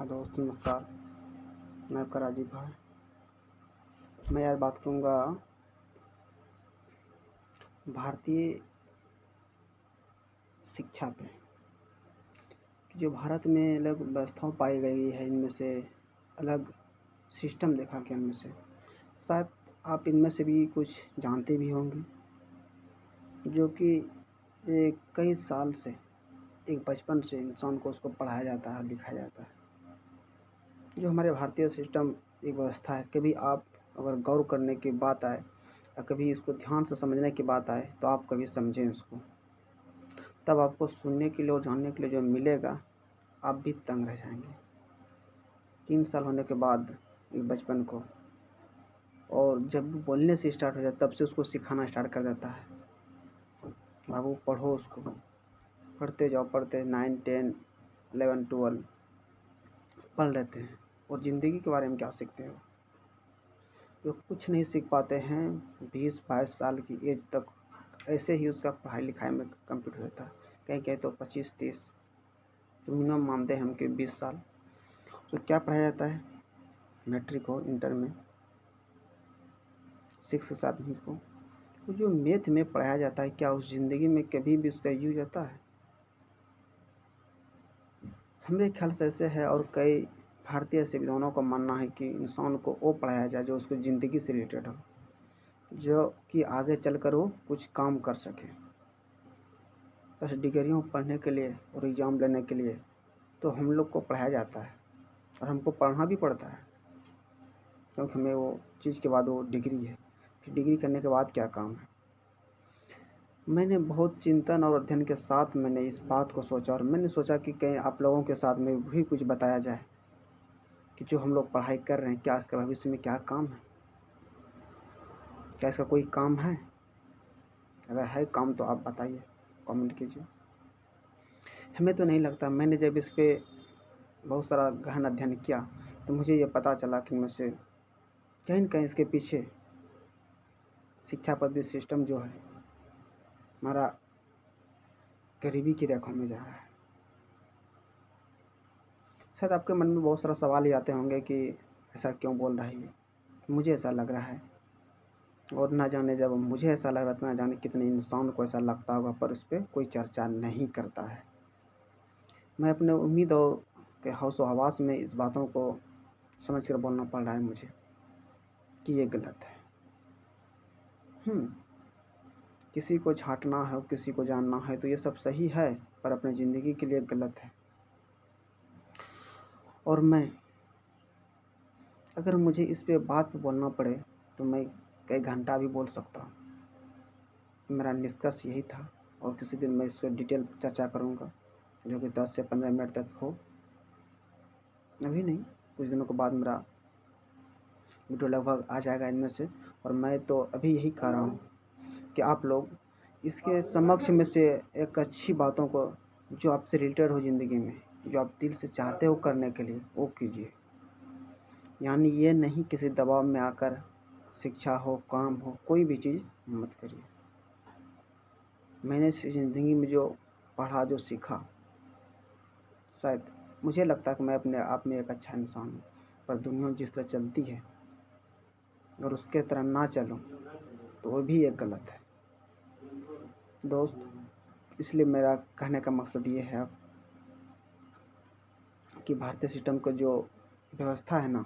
दोस्त नमस्कार। मैं आपका राजीव भाई। मैं आज बात करूँगा भारतीय शिक्षा पे कि जो भारत में अलग व्यवस्थाएं पाई गई है, इनमें से अलग सिस्टम देखा कि इनमें से शायद आप इनमें से भी कुछ जानते भी होंगे, जो कि एक कई साल से एक बचपन से इंसान को उसको पढ़ाया जाता है, लिखाया जाता है। जो हमारे भारतीय सिस्टम एक व्यवस्था है, कभी आप अगर गौर करने की बात आए या कभी इसको ध्यान से समझने की बात आए तो आप कभी समझें उसको, तब आपको सुनने के लिए और जानने के लिए जो मिलेगा आप भी तंग रह जाएंगे। 3 साल होने के बाद एक बचपन को, और जब वो बोलने से स्टार्ट हो जाए तब से उसको सिखाना स्टार्ट कर देता है। बाबू पढ़ो, उसको पढ़ते जाओ, पढ़ते 9, 10, 11, 12 पढ़ लेते हैं, और ज़िंदगी के बारे में क्या सीखते हो? जो कुछ नहीं सीख पाते हैं। 20-22 साल की एज तक ऐसे ही उसका पढ़ाई लिखाई में कंप्लीट होता है। कहीं कहीं तो 25-30, तो मिनिमम मानते हैं हम कि 20 साल। तो क्या पढ़ाया जाता है? मैट्रिक हो, इंटर में 6 आदमी को तो जो मैथ में पढ़ाया जाता है, क्या उस ज़िंदगी में कभी भी उसका यूज होता है? हमारे ख्याल से ऐसे है, और कई भारतीय संविधानों का मानना है कि इंसान को वो पढ़ाया जाए जो उसको ज़िंदगी से रिलेटेड हो, जो कि आगे चलकर वो कुछ काम कर सके। बस डिग्रियों पढ़ने के लिए और एग्ज़ाम लेने के लिए तो हम लोग को पढ़ाया जाता है, और हमको पढ़ना भी पड़ता है, क्योंकि हमें वो चीज़ के बाद वो डिग्री है। फिर डिग्री करने के बाद क्या काम है? मैंने बहुत चिंतन और अध्ययन के साथ मैंने इस बात को सोचा, और मैंने सोचा कि कहीं आप लोगों के साथ में भी कुछ बताया जाए कि जो हम लोग पढ़ाई कर रहे हैं, क्या इसका भविष्य में क्या काम है? क्या इसका कोई काम है? अगर है काम तो आप बताइए, कमेंट कीजिए। हमें तो नहीं लगता। मैंने जब इस पे बहुत सारा गहन अध्ययन किया तो मुझे ये पता चला कि इनमें से कहीं न कहीं इसके पीछे शिक्षा पद्धति सिस्टम जो है हमारा गरीबी की रेखा में जा रहा है। शायद आपके मन में बहुत सारा सवाल ही आते होंगे कि ऐसा क्यों बोल रहा है ये? मुझे ऐसा लग रहा है, और ना जाने जब मुझे ऐसा लग रहा था, ना जाने कितने इंसान को ऐसा लगता होगा, पर उस पर कोई चर्चा नहीं करता है। मैं अपने उम्मीद और के हौसो हवास में इस बातों को समझ कर बोलना पड़ रहा है मुझे कि ये गलत है। किसी को छांटना है, किसी को जानना है तो ये सब सही है, पर अपनी ज़िंदगी के लिए गलत है। और मैं, अगर मुझे इस पे बात पे बोलना पड़े तो मैं कई घंटा भी बोल सकता हूँ। मेरा निष्कर्ष यही था, और किसी दिन मैं इस पर डिटेल चर्चा करूँगा, जो कि 10 से 15 मिनट तक हो। अभी नहीं, कुछ दिनों के बाद मेरा वीडियो लगभग आ जाएगा इनमें से। और मैं तो अभी यही कह रहा हूँ कि आप लोग इसके समक्ष में से एक अच्छी बातों को, जो आपसे रिलेटेड हो ज़िंदगी में, जो आप दिल से चाहते हो करने के लिए, वो कीजिए। यानी ये नहीं किसी दबाव में आकर शिक्षा हो, काम हो, कोई भी चीज़ मत करिए। मैंने इस ज़िंदगी में जो पढ़ा, जो सीखा, शायद मुझे लगता है कि मैं अपने आप में एक अच्छा इंसान हूँ, पर दुनिया जिस तरह चलती है अगर उसके तरह ना चलूँ तो वो भी एक गलत है दोस्त। इसलिए मेरा कहने का मकसद ये है अब कि भारतीय सिस्टम का जो व्यवस्था है ना,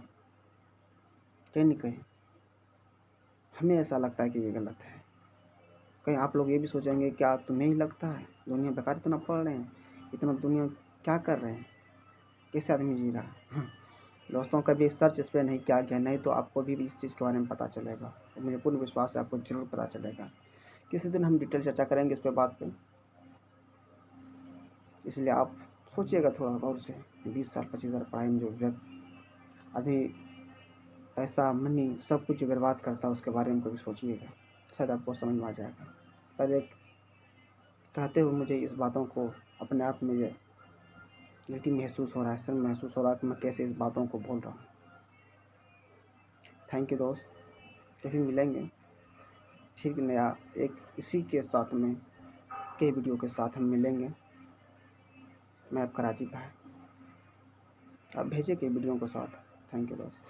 कहीं न कहीं हमें ऐसा लगता है कि ये गलत है। कहीं आप लोग ये भी सोचेंगे, क्या तुम्हें ही लगता है? दुनिया बेकार इतना पढ़ रहे हैं, इतना दुनिया क्या कर रहे हैं, कैसे आदमी जी रहा है? दोस्तों, कभी सर्च इस पर नहीं किया गया, नहीं तो आपको भी इस चीज़ के बारे में पता चलेगा, और मुझे पूर्ण विश्वास है आपको ज़रूर पता चलेगा। किसी दिन हम डिटेल चर्चा करेंगे इस पे बात पे, इसलिए आप सोचिएगा थोड़ा गौर से। 20 साल 25 साल पढ़ाई में जो व्यक्ति अभी पैसा, मनी, सब कुछ बर्बाद करता है, उसके बारे में कभी सोचिएगा, शायद आपको समझ में आ जाएगा। पर एक कहते हुए मुझे इस बातों को अपने आप में ये गिल्टी महसूस हो रहा है, शर्म महसूस हो रहा है कि मैं कैसे इस बातों को बोल रहा हूँ। थैंक यू दोस्त। कभी मिलेंगे फिर नया एक इसी के साथ में कई वीडियो के साथ हम मिलेंगे। मैं आपका राजीव भाई। आप भेजें कि वीडियो के साथ। थैंक यू बस।